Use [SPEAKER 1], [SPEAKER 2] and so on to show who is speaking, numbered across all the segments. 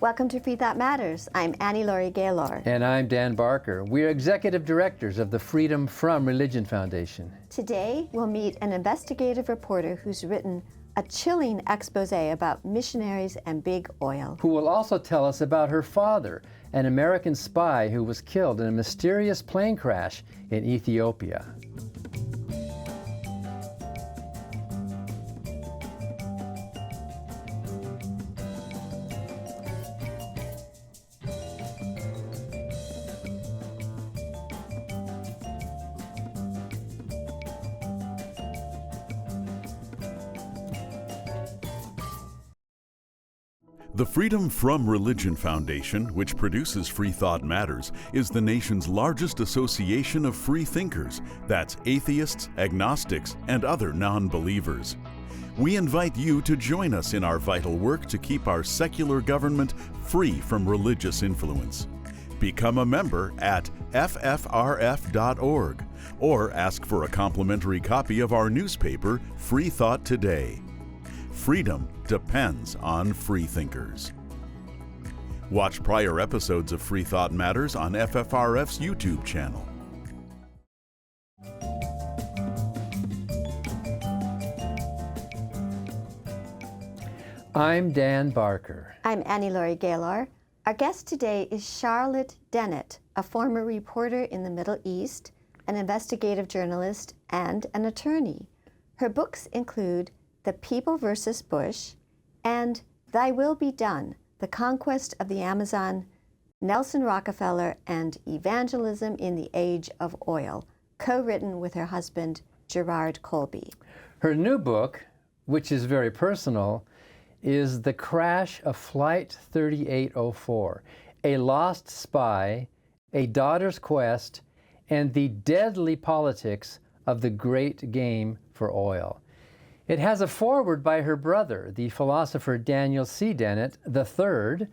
[SPEAKER 1] Welcome to Freethought Matters. I'm Laurie Gaylor.
[SPEAKER 2] And I'm Dan Barker. We're executive directors of the Freedom from Religion Foundation.
[SPEAKER 1] Today, we'll meet an investigative reporter who's written a chilling expose about missionaries and big oil.
[SPEAKER 2] Who will also tell us about her father, an American spy who was killed in a mysterious plane crash in Ethiopia.
[SPEAKER 3] The Freedom from Religion Foundation, which produces Freethought Matters, is the nation's largest association of free thinkers. That's atheists, agnostics, and other non-believers. We invite you to join us in our vital work to keep our secular government free from religious influence. Become a member at ffrf.org or ask for a complimentary copy of our newspaper, Freethought Today. Freedom depends on freethinkers. Watch prior episodes of Freethought Matters on FFRF's YouTube channel.
[SPEAKER 2] I'm Dan Barker.
[SPEAKER 1] I'm Laurie Gaylor. Our guest today is Charlotte Dennett, a former reporter in the Middle East, an investigative journalist, and an attorney. Her books include The People versus Bush, and Thy Will Be Done, The Conquest of the Amazon, Nelson Rockefeller, and Evangelism in the Age of Oil, co-written with her husband, Gerard Colby.
[SPEAKER 2] Her new book, which is very personal, is The Crash of Flight 3804, A Lost Spy, A Daughter's Quest, and the Deadly Politics of the Great Game for Oil. It has a foreword by her brother, the philosopher Daniel C. Dennett III,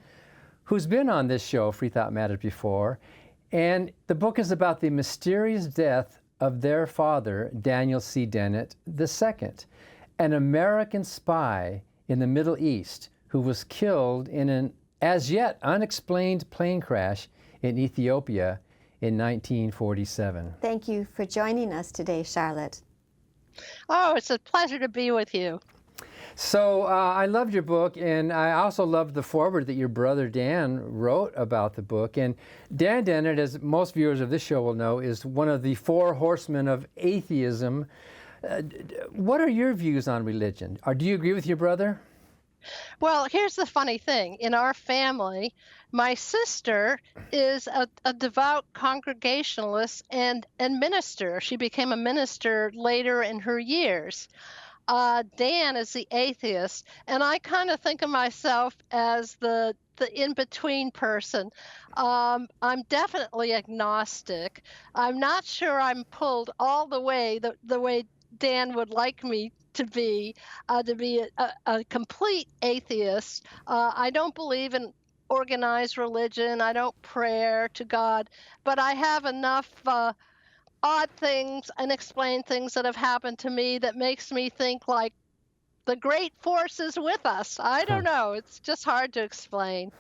[SPEAKER 2] who's been on this show, Freethought Matters, before. And the book is about the mysterious death of their father, Daniel C. Dennett II, an American spy in the Middle East who was killed in an as yet unexplained plane crash in Ethiopia in 1947.
[SPEAKER 1] Thank you for joining us today, Charlotte.
[SPEAKER 4] Oh, it's a pleasure to be with you.
[SPEAKER 2] So I loved your book, and I also loved the foreword that your brother Dan wrote about the book. And Dan Dennett, as most viewers of this show will know, is one of the four horsemen of atheism. What are your views on religion? Do you agree with your brother?
[SPEAKER 4] Well, here's the funny thing. In our family, my sister is a devout Congregationalist and minister. She became a minister later in her years. Dan is the atheist, and I kind of think of myself as the in-between person. I'm definitely agnostic. I'm not sure I'm pulled all the way the way Dan would like me to be a complete atheist. I don't believe in organized religion. I don't pray to God, but I have enough odd things, unexplained things that have happened to me that makes me think like the great force is with us. I don't know. It's just hard to explain.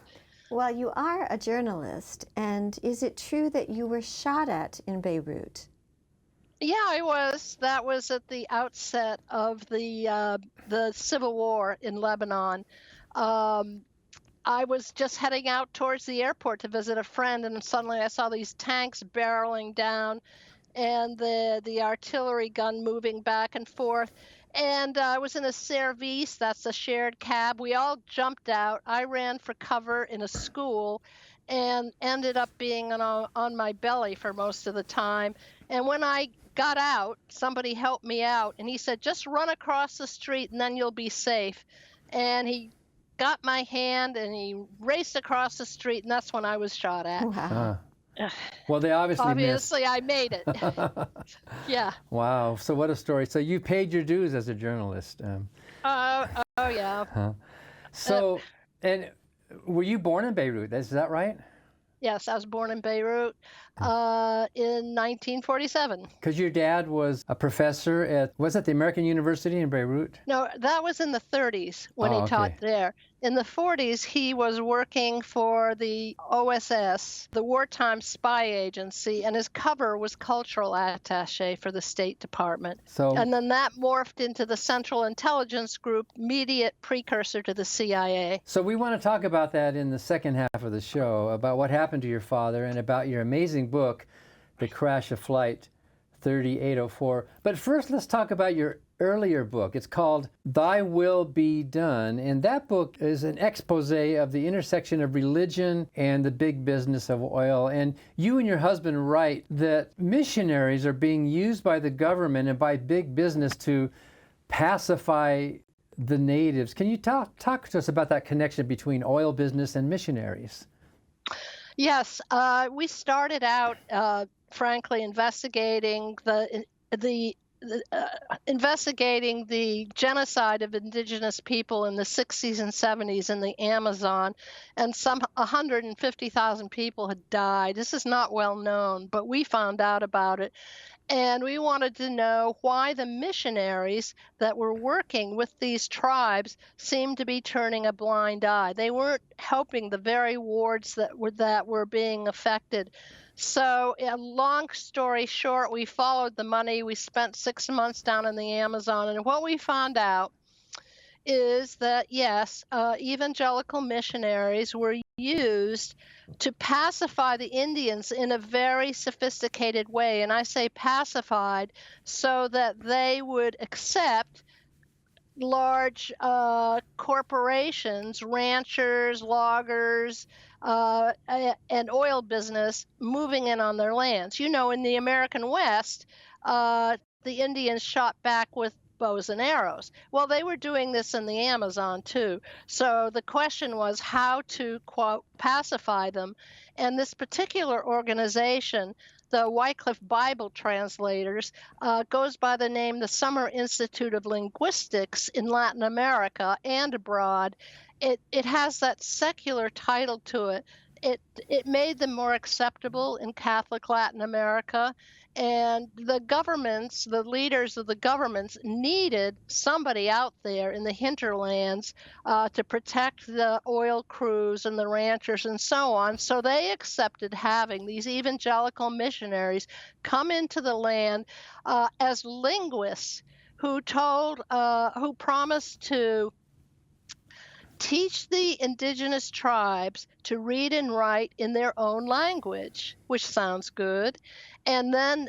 [SPEAKER 1] Well, you are a journalist, and is it true that you were shot at in Beirut?
[SPEAKER 4] Yeah, I was. That was at the outset of the civil war in Lebanon. I was just heading out towards the airport to visit a friend, and suddenly I saw these tanks barreling down, and the artillery gun moving back and forth. And I was in a service, that's a shared cab. We all jumped out. I ran for cover in a school and ended up being on my belly for most of the time. And when I got out, somebody helped me out, and he said, just run across the street and then you'll be safe. And he got my hand and he raced across the street, and that's when I was shot at.
[SPEAKER 1] Wow.
[SPEAKER 2] Well, they
[SPEAKER 4] Obviously I made it. Yeah.
[SPEAKER 2] Wow. So what a story. So you paid your dues as a journalist.
[SPEAKER 4] Oh, yeah.
[SPEAKER 2] So, and were you born in Beirut? Is that right?
[SPEAKER 4] Yes, I was born in Beirut in 1947.
[SPEAKER 2] Because your dad was a professor at, was it the American University in Beirut?
[SPEAKER 4] No, that was in the 30s when he taught there. In the 40s, he was working for the OSS, the wartime spy agency, and his cover was cultural attaché for the State Department. And then that morphed into the Central Intelligence Group, immediate precursor to the CIA.
[SPEAKER 2] So we want to talk about that in the second half of the show, about what happened to your father and about your amazing book, The Crash of Flight 3804. But first, let's talk about your earlier book. It's called Thy Will Be Done, and that book is an expose of the intersection of religion and the big business of oil. And you and your husband write that missionaries are being used by the government and by big business to pacify the natives. Can you talk to us about that connection between oil business and missionaries?
[SPEAKER 4] Yes, we started out, frankly, investigating investigating the genocide of indigenous people in the 60s and 70s in the Amazon, and some 150,000 people had died. This is not well known, but we found out about it. And we wanted to know why the missionaries that were working with these tribes seemed to be turning a blind eye. They weren't helping the very wards that were being affected. So, a long story short, we followed the money. We spent 6 months down in the Amazon, and what we found out is that, yes, evangelical missionaries were used to pacify the Indians in a very sophisticated way. And I say pacified so that they would accept large corporations, ranchers, loggers, and oil business moving in on their lands. You know, in the American West, the Indians shot back with bows and arrows. Well, they were doing this in the Amazon too. So the question was how to, quote, pacify them. And this particular organization, the Wycliffe Bible Translators, goes by the name the Summer Institute of Linguistics in Latin America and abroad. It has that secular title to it. It made them more acceptable in Catholic Latin America. And the governments, the leaders of the governments, needed somebody out there in the hinterlands to protect the oil crews and the ranchers and so on. So they accepted having these evangelical missionaries come into the land as linguists who promised to teach the indigenous tribes to read and write in their own language, which sounds good. And then,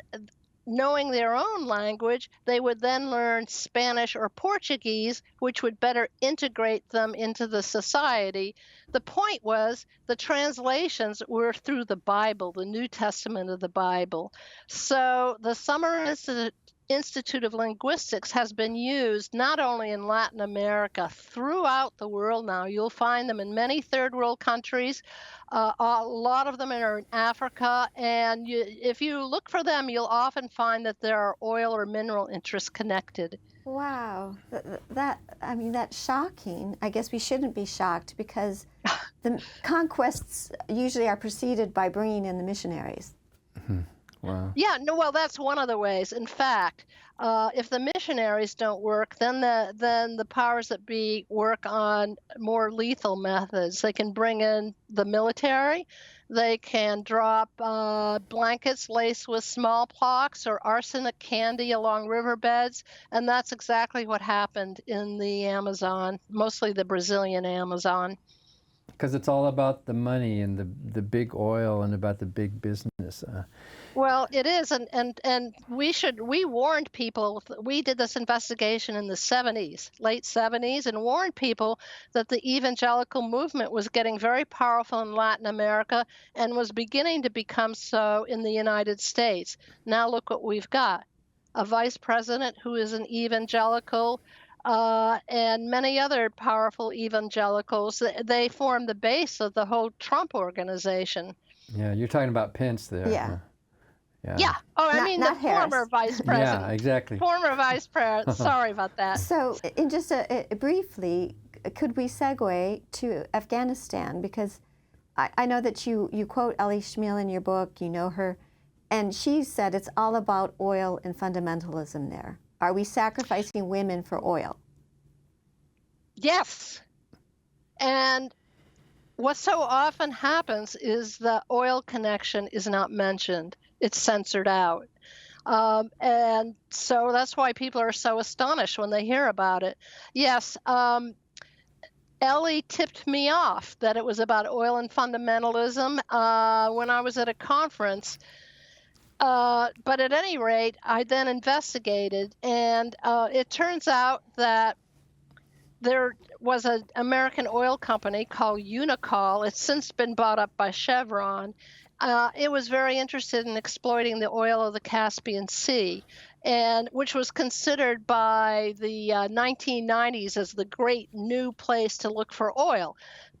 [SPEAKER 4] knowing their own language, they would then learn Spanish or Portuguese, which would better integrate them into the society. The point was the translations were through the Bible, the New Testament of the Bible. So the Summer Institute of Linguistics has been used not only in Latin America, throughout the world now. You'll find them in many third world countries. A lot of them are in Africa. And if you look for them, you'll often find that there are oil or mineral interests connected.
[SPEAKER 1] Wow. That's shocking. I guess we shouldn't be shocked because the conquests usually are preceded by bringing in the missionaries.
[SPEAKER 2] Mm-hmm. Wow.
[SPEAKER 4] Yeah, no, well, that's one of the ways. In fact, if the missionaries don't work, then the powers that be work on more lethal methods. They can bring in the military. They can drop blankets laced with smallpox or arsenic candy along riverbeds, and that's exactly what happened in the Amazon, mostly the Brazilian Amazon.
[SPEAKER 2] Because it's all about the money and the big oil and about the big business.
[SPEAKER 4] Well, it is, and we warned people. We did this investigation in the 70s, late 70s, and warned people that the evangelical movement was getting very powerful in Latin America and was beginning to become so in the United States. Now look what we've got. A vice president who is an evangelical, and many other powerful evangelicals. They form the base of the whole Trump organization.
[SPEAKER 2] Yeah, you're talking about Pence there.
[SPEAKER 1] Yeah.
[SPEAKER 4] Yeah. Oh, I mean the former vice president.
[SPEAKER 2] Yeah, exactly.
[SPEAKER 4] Former vice president. Sorry about that.
[SPEAKER 1] So, in just briefly, could we segue to Afghanistan? Because I know that you quote Ellie Schmiel in your book. You know her, and she said it's all about oil and fundamentalism there. Are we sacrificing women for oil?
[SPEAKER 4] Yes. And what so often happens is the oil connection is not mentioned. It's censored out. And so that's why people are so astonished when they hear about it. Yes, Ellie tipped me off that it was about oil and fundamentalism when I was at a conference. But at any rate, I then investigated, and it turns out that there was an American oil company called Unocal. It's since been bought up by Chevron. It was very interested in exploiting the oil of the Caspian Sea, and which was considered by the 1990s as the great new place to look for oil.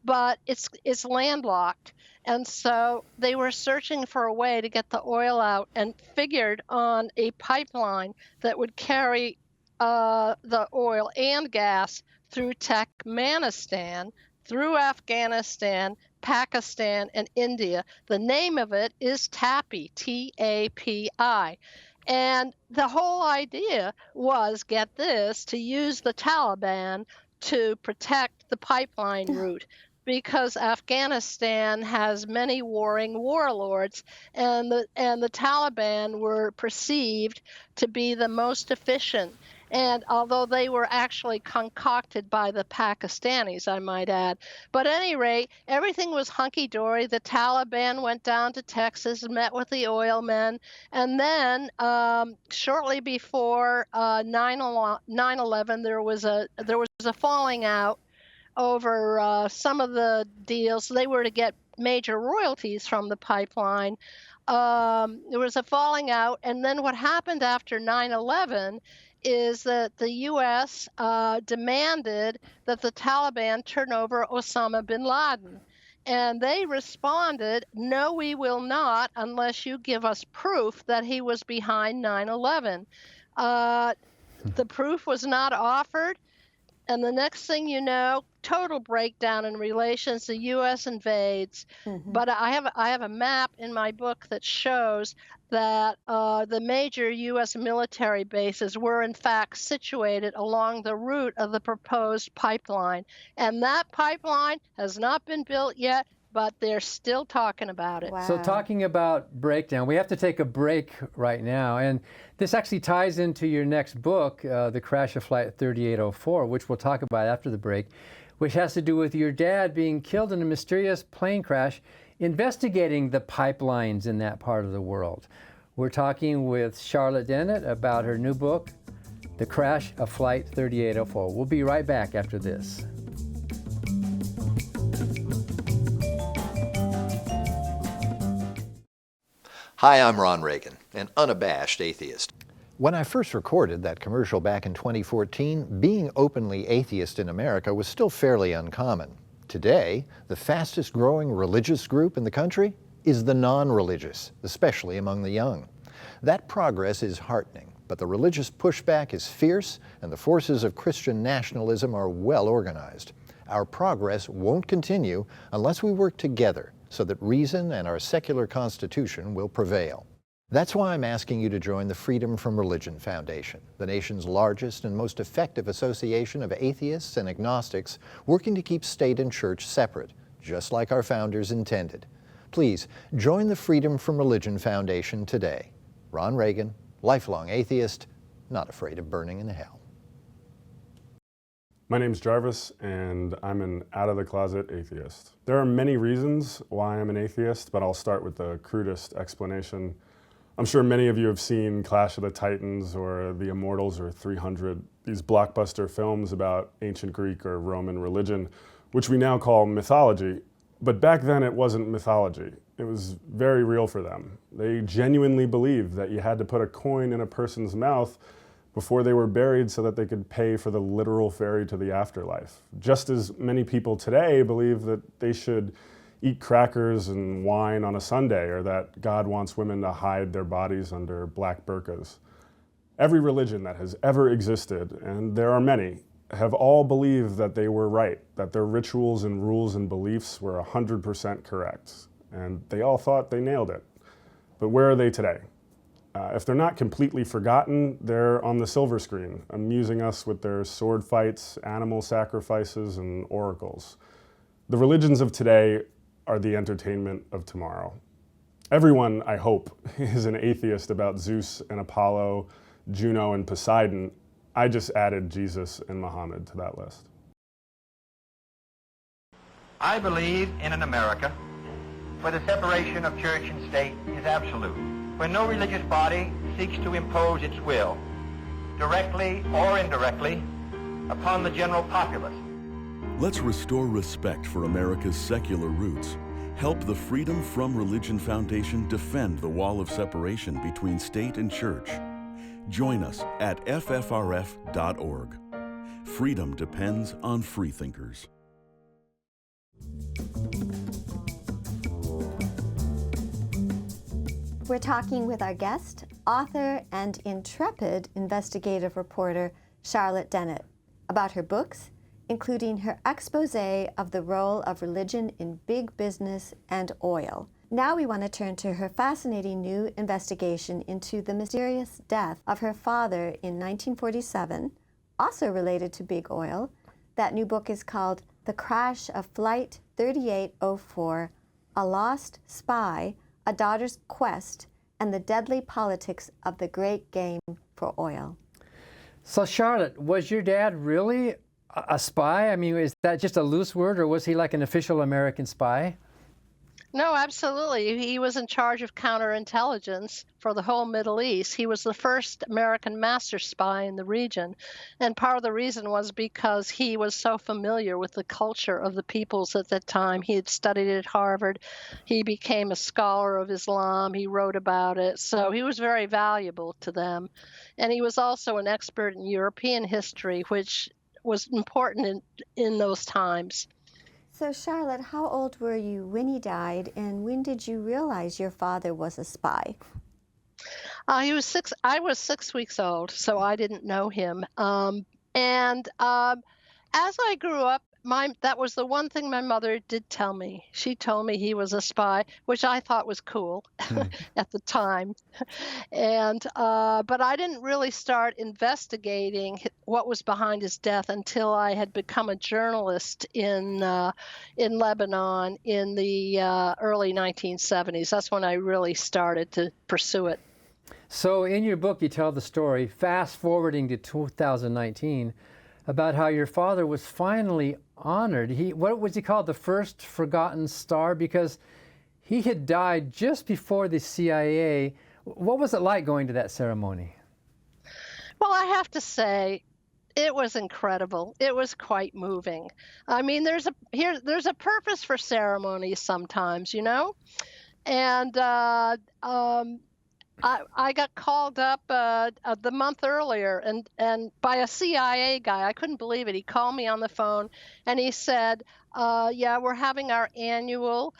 [SPEAKER 4] But it's landlocked, and so they were searching for a way to get the oil out and figured on a pipeline that would carry the oil and gas through Turkmenistan, through Afghanistan, Pakistan, and India. The name of it is TAPI, T-A-P-I. And the whole idea was, get this, to use the Taliban to protect the pipeline route, because Afghanistan has many warring warlords, and the Taliban were perceived to be the most efficient. And although they were actually concocted by the Pakistanis, I might add. But at any rate, everything was hunky-dory. The Taliban went down to Texas and met with the oil men. And then shortly before 9/11, there was a falling out over some of the deals. They were to get major royalties from the pipeline. There was a falling out. And then what happened after 9/11 is that the U.S. Demanded that the Taliban turn over Osama bin Laden. And they responded, no, we will not unless you give us proof that he was behind 9/11. The proof was not offered. And the next thing you know, total breakdown in relations. The U.S. invades. Mm-hmm. But I have a map in my book that shows that the major U.S. military bases were in fact situated along the route of the proposed pipeline. And that pipeline has not been built yet, but they're still talking about it.
[SPEAKER 1] Wow.
[SPEAKER 2] So talking about breakdown, we have to take a break right now. And this actually ties into your next book, The Crash of Flight 3804, which we'll talk about after the break, which has to do with your dad being killed in a mysterious plane crash investigating the pipelines in that part of the world. We're talking with Charlotte Dennett about her new book, The Crash of Flight 3804. We'll be right back after this.
[SPEAKER 5] Hi, I'm Ron Reagan, an unabashed atheist.
[SPEAKER 6] When I first recorded that commercial back in 2014, being openly atheist in America was still fairly uncommon. Today, the fastest growing religious group in the country is the non-religious, especially among the young. That progress is heartening, but the religious pushback is fierce and the forces of Christian nationalism are well organized. Our progress won't continue unless we work together so that reason and our secular constitution will prevail. That's why I'm asking you to join the Freedom from Religion Foundation, the nation's largest and most effective association of atheists and agnostics working to keep state and church separate, just like our founders intended. Please join the Freedom from Religion Foundation today. Ron Reagan, lifelong atheist, not afraid of burning in hell.
[SPEAKER 7] My name's Jarvis, and I'm an out-of-the-closet atheist. There are many reasons why I'm an atheist, but I'll start with the crudest explanation. I'm sure many of you have seen Clash of the Titans or The Immortals or 300, these blockbuster films about ancient Greek or Roman religion, which we now call mythology. But back then it wasn't mythology. It was very real for them. They genuinely believed that you had to put a coin in a person's mouth before they were buried so that they could pay for the literal ferry to the afterlife. Just as many people today believe that they should eat crackers and wine on a Sunday, or that God wants women to hide their bodies under black burqas. Every religion that has ever existed, and there are many, have all believed that they were right, that their rituals and rules and beliefs were 100% correct, and they all thought they nailed it. But where are they today? If they're not completely forgotten, they're on the silver screen, amusing us with their sword fights, animal sacrifices, and oracles. The religions of today are the entertainment of tomorrow. Everyone, I hope, is an atheist about Zeus and Apollo, Juno and Poseidon. I just added Jesus and Muhammad to that list.
[SPEAKER 8] I believe in an America where the separation of church and state is absolute, where no religious body seeks to impose its will, directly or indirectly, upon the general populace.
[SPEAKER 3] Let's restore respect for America's secular roots. Help the Freedom from Religion Foundation defend the wall of separation between state and church. Join us at ffrf.org. Freedom depends on freethinkers.
[SPEAKER 1] We're talking with our guest, author and intrepid investigative reporter Charlotte Dennett, about her books, including her expose of the role of religion in big business and oil. Now we want to turn to her fascinating new investigation into the mysterious death of her father in 1947, also related to big oil. That new book is called The Crash of Flight 3804, A Lost Spy, A Daughter's Quest, and the Deadly Politics of the Great Game for Oil.
[SPEAKER 2] So Charlotte, was your dad really a spy? I mean, is that just a loose word, or was he like an official American spy?
[SPEAKER 4] No, absolutely. He was in charge of counterintelligence for the whole Middle East. He was the first American master spy in the region. And part of the reason was because he was so familiar with the culture of the peoples at that time. He had studied at Harvard. He became a scholar of Islam. He wrote about it. So he was very valuable to them. And he was also an expert in European history, which was important in those times.
[SPEAKER 1] So Charlotte, how old were you when he died, and when did you realize your father was a spy?
[SPEAKER 4] He was 6. I was 6 weeks old, so I didn't know him. As I grew up, that was the one thing my mother did tell me. She told me he was a spy, which I thought was cool at the time. But I didn't really start investigating what was behind his death until I had become a journalist in Lebanon in the early 1970s. That's when I really started to pursue it.
[SPEAKER 2] So in your book, you tell the story, fast forwarding to 2019, about how your father was finally honored. What was he called? The first forgotten star? Because he had died just before the CIA. What was it like going to that ceremony?
[SPEAKER 4] Well, I have to say, it was incredible. It was quite moving. I mean, there's a purpose for ceremonies sometimes, you know? And I got called up the month earlier and by a CIA guy. I couldn't believe it. He called me on the phone and he said, yeah, we're having our annual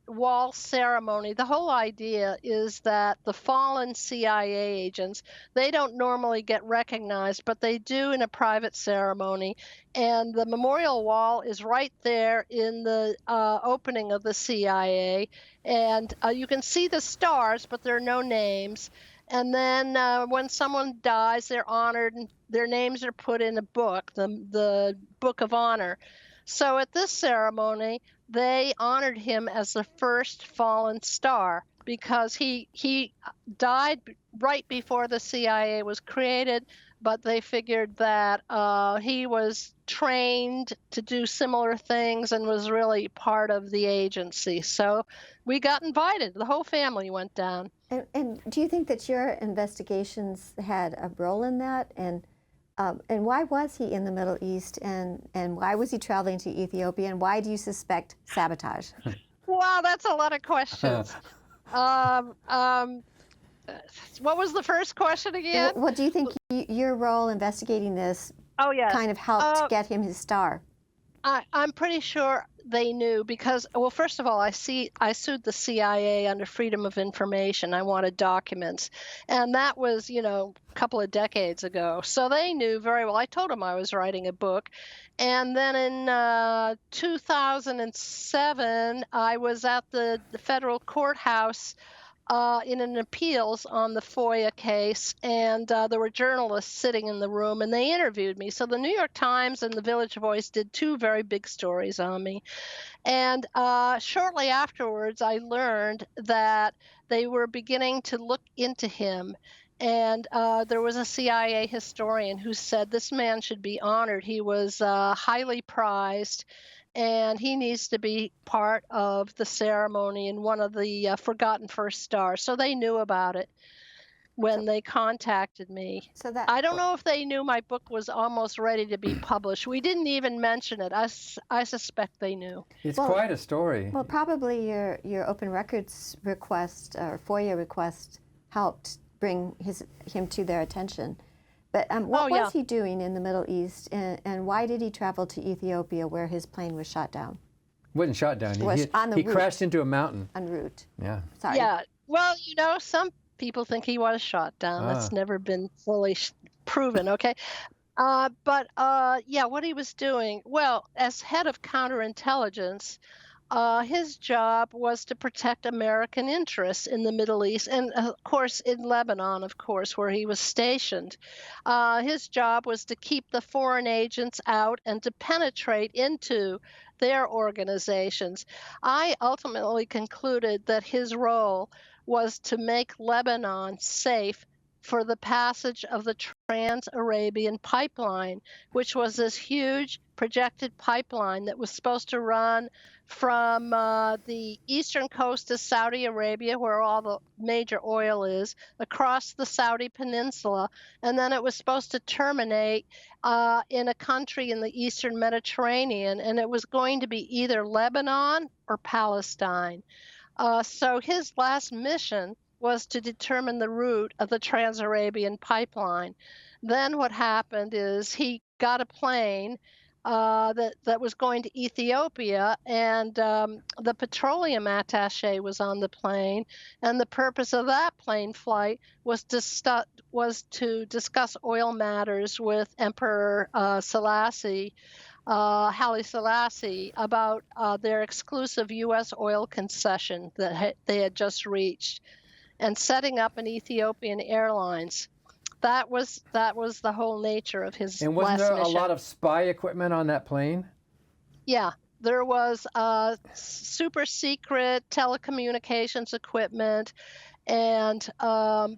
[SPEAKER 4] wall ceremony. The whole idea is that the fallen CIA agents, they don't normally get recognized, but they do in a private ceremony. And the memorial wall is right there in the opening of the CIA. And you can see the stars, but there are no names. And then when someone dies, they're honored and their names are put in a book, the Book of Honor. So at this ceremony, they honored him as the first fallen star because he died right before the CIA was created, but they figured that he was trained to do similar things and was really part of the agency. So we got invited. The whole family went down.
[SPEAKER 1] And do you think that your investigations had a role in that? And why was he in the Middle East, and why was he traveling to Ethiopia, and why do you suspect sabotage?
[SPEAKER 4] Wow, that's a lot of questions. What was the first question again?
[SPEAKER 1] What do you think your role investigating this kind of helped get him his star?
[SPEAKER 4] I'm pretty sure they knew because, well, first of all, I sued the CIA under Freedom of Information. I wanted documents. And that was, a couple of decades ago. So they knew very well. I told them I was writing a book. And then in 2007, I was at the federal courthouse in an appeals on the FOIA case, and there were journalists sitting in the room, and they interviewed me. So the New York Times and the Village Voice did two very big stories on me. And shortly afterwards, I learned that they were beginning to look into him. And there was a CIA historian who said this man should be honored. He was highly prized, and he needs to be part of the ceremony and one of the Forgotten First Stars. So they knew about it when they contacted me.
[SPEAKER 1] So that
[SPEAKER 4] I don't know if they knew my book was almost ready to be published. We didn't even mention it. I suspect they knew.
[SPEAKER 2] It's quite a story.
[SPEAKER 1] Well, probably your open records request or FOIA request helped bring him to their attention. But what was he doing in the Middle East, and why did he travel to Ethiopia where his plane was shot down?
[SPEAKER 2] Wasn't shot down. He crashed into a mountain.
[SPEAKER 1] En route.
[SPEAKER 2] Yeah.
[SPEAKER 4] Sorry. Yeah. Well, some people think he was shot down. That's never been fully proven, okay? What he was doing, well, as head of counterintelligence, his job was to protect American interests in the Middle East and, of course, in Lebanon, of course, where he was stationed. His job was to keep the foreign agents out and to penetrate into their organizations. I ultimately concluded that his role was to make Lebanon safe for the passage of the Trans-Arabian Pipeline, which was this huge projected pipeline that was supposed to run from the eastern coast of Saudi Arabia, where all the major oil is, across the Saudi Peninsula, and then it was supposed to terminate in a country in the eastern Mediterranean, and it was going to be either Lebanon or Palestine. So his last mission was to determine the route of the Trans-Arabian Pipeline. Then what happened is he got a plane that was going to Ethiopia, and the petroleum attaché was on the plane, and the purpose of that plane flight was to discuss oil matters with Emperor Selassie, Haile Selassie, about their exclusive U.S. oil concession that they had just reached, and setting up an Ethiopian Airlines. That was the whole nature of his last mission.
[SPEAKER 2] And wasn't there a lot of spy equipment on that plane?
[SPEAKER 4] Yeah, there was super secret telecommunications equipment, and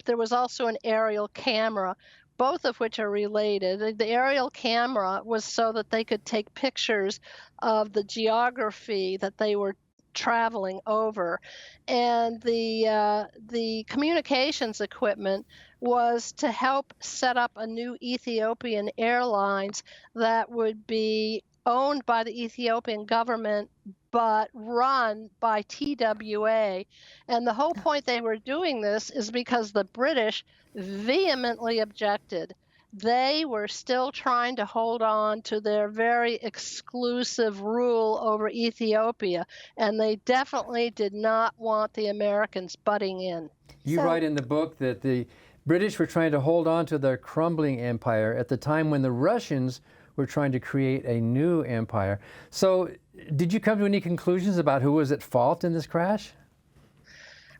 [SPEAKER 4] there was also an aerial camera, both of which are related. The aerial camera was so that they could take pictures of the geography that they were traveling over, and the communications equipment was to help set up a new Ethiopian Airlines that would be owned by the Ethiopian government but run by TWA. And the whole point they were doing this is because the British vehemently objected. They were still trying to hold on to their very exclusive rule over Ethiopia, and they definitely did not want the Americans butting in.
[SPEAKER 2] You write in the book that the British were trying to hold on to their crumbling empire at the time when the Russians were trying to create a new empire. So did you come to any conclusions about who was at fault in this crash?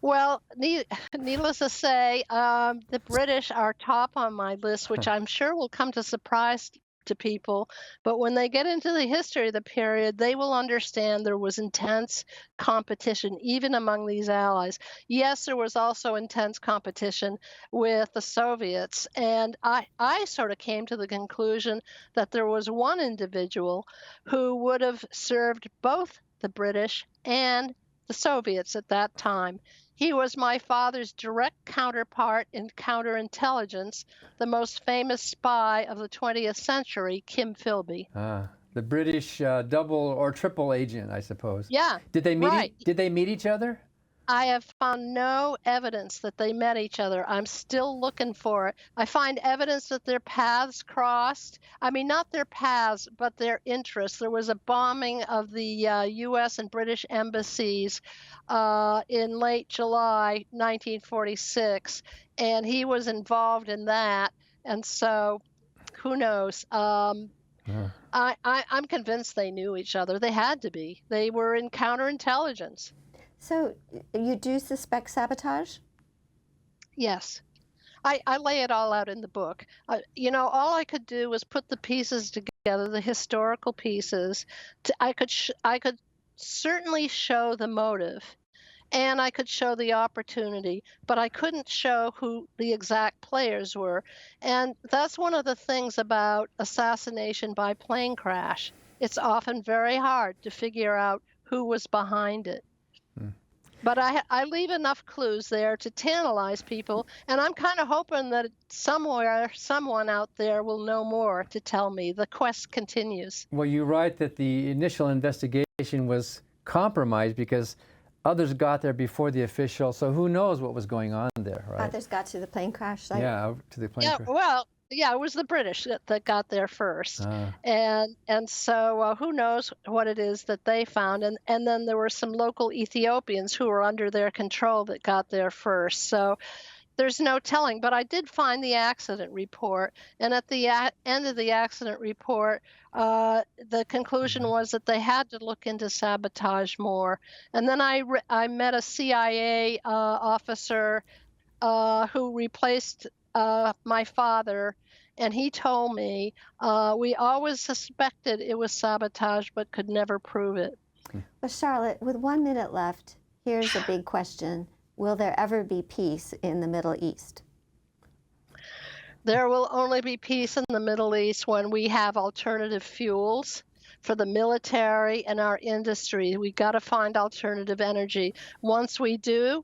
[SPEAKER 4] Well, needless to say, the British are top on my list, which I'm sure will come to surprise to people. But when they get into the history of the period, they will understand there was intense competition, even among these allies. Yes, there was also intense competition with the Soviets. And I sort of came to the conclusion that there was one individual who would have served both the British and the Soviets at that time. He was my father's direct counterpart in counterintelligence, the most famous spy of the 20th century, Kim Philby.
[SPEAKER 2] The British double or triple agent, I suppose.
[SPEAKER 4] Yeah.
[SPEAKER 2] Did they meet?
[SPEAKER 4] Right.
[SPEAKER 2] Did they meet each other?
[SPEAKER 4] I have found no evidence that they met each other. I'm still looking for it. I find evidence that their paths crossed. I mean, not their paths, but their interests. There was a bombing of the U.S. and British embassies in late July 1946, and he was involved in that. And so, who knows? I'm convinced they knew each other. They had to be. They were in counterintelligence.
[SPEAKER 1] So you do suspect sabotage?
[SPEAKER 4] Yes. I lay it all out in the book. All I could do was put the pieces together, the historical pieces. I could certainly show the motive, and I could show the opportunity, but I couldn't show who the exact players were. And that's one of the things about assassination by plane crash. It's often very hard to figure out who was behind it. But I leave enough clues there to tantalize people, and I'm kind of hoping that somewhere, someone out there will know more to tell me. The quest continues.
[SPEAKER 2] Well, you write that the initial investigation was compromised because others got there before the official, so who knows what was going on there, right?
[SPEAKER 1] Others got to the plane crash site?
[SPEAKER 2] Yeah, to the plane crash.
[SPEAKER 4] Well, yeah, it was the British that got there first. And so who knows what it is that they found. And then there were some local Ethiopians who were under their control that got there first. So there's no telling. But I did find the accident report. And at the end of the accident report, the conclusion was that they had to look into sabotage more. And then I met a CIA officer who replaced my father, and he told me we always suspected it was sabotage but could never prove it.
[SPEAKER 1] Well, Charlotte, with 1 minute left, here's a big question. Will there ever be peace in the Middle East?
[SPEAKER 4] There will only be peace in the Middle East when we have alternative fuels for the military and our industry. We got to find alternative energy. Once we do,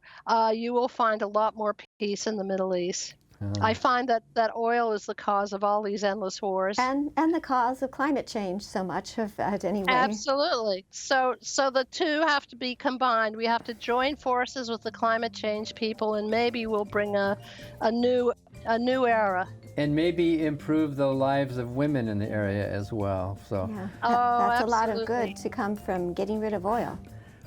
[SPEAKER 4] you will find a lot more peace in the Middle East. I find that oil is the cause of all these endless wars.
[SPEAKER 1] And the cause of climate change, so much of it anyway.
[SPEAKER 4] Absolutely. So the two have to be combined. We have to join forces with the climate change people, and maybe we'll bring a new era.
[SPEAKER 2] And maybe improve the lives of women in the area as well. So
[SPEAKER 1] Yeah,
[SPEAKER 4] absolutely.
[SPEAKER 1] that's a lot of good to come from getting rid of oil.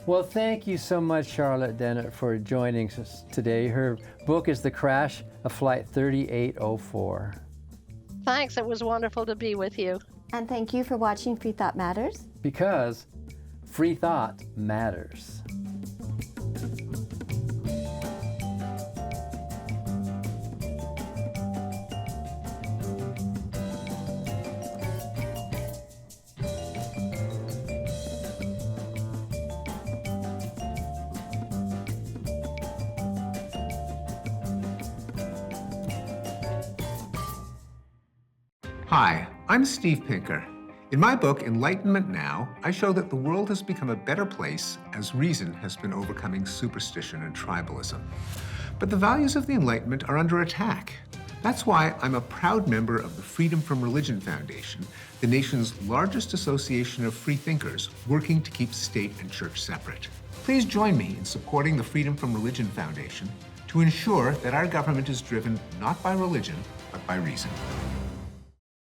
[SPEAKER 2] Well, thank you so much, Charlotte Dennett, for joining us today. Her book is The Crash of Flight 3804.
[SPEAKER 4] Thanks. It was wonderful to be with you.
[SPEAKER 1] And thank you for watching Freethought Matters.
[SPEAKER 2] Because free thought matters.
[SPEAKER 9] Hi, I'm Steve Pinker. In my book, Enlightenment Now, I show that the world has become a better place as reason has been overcoming superstition and tribalism. But the values of the Enlightenment are under attack. That's why I'm a proud member of the Freedom from Religion Foundation, the nation's largest association of free thinkers working to keep state and church separate. Please join me in supporting the Freedom from Religion Foundation to ensure that our government is driven not by religion, but by reason.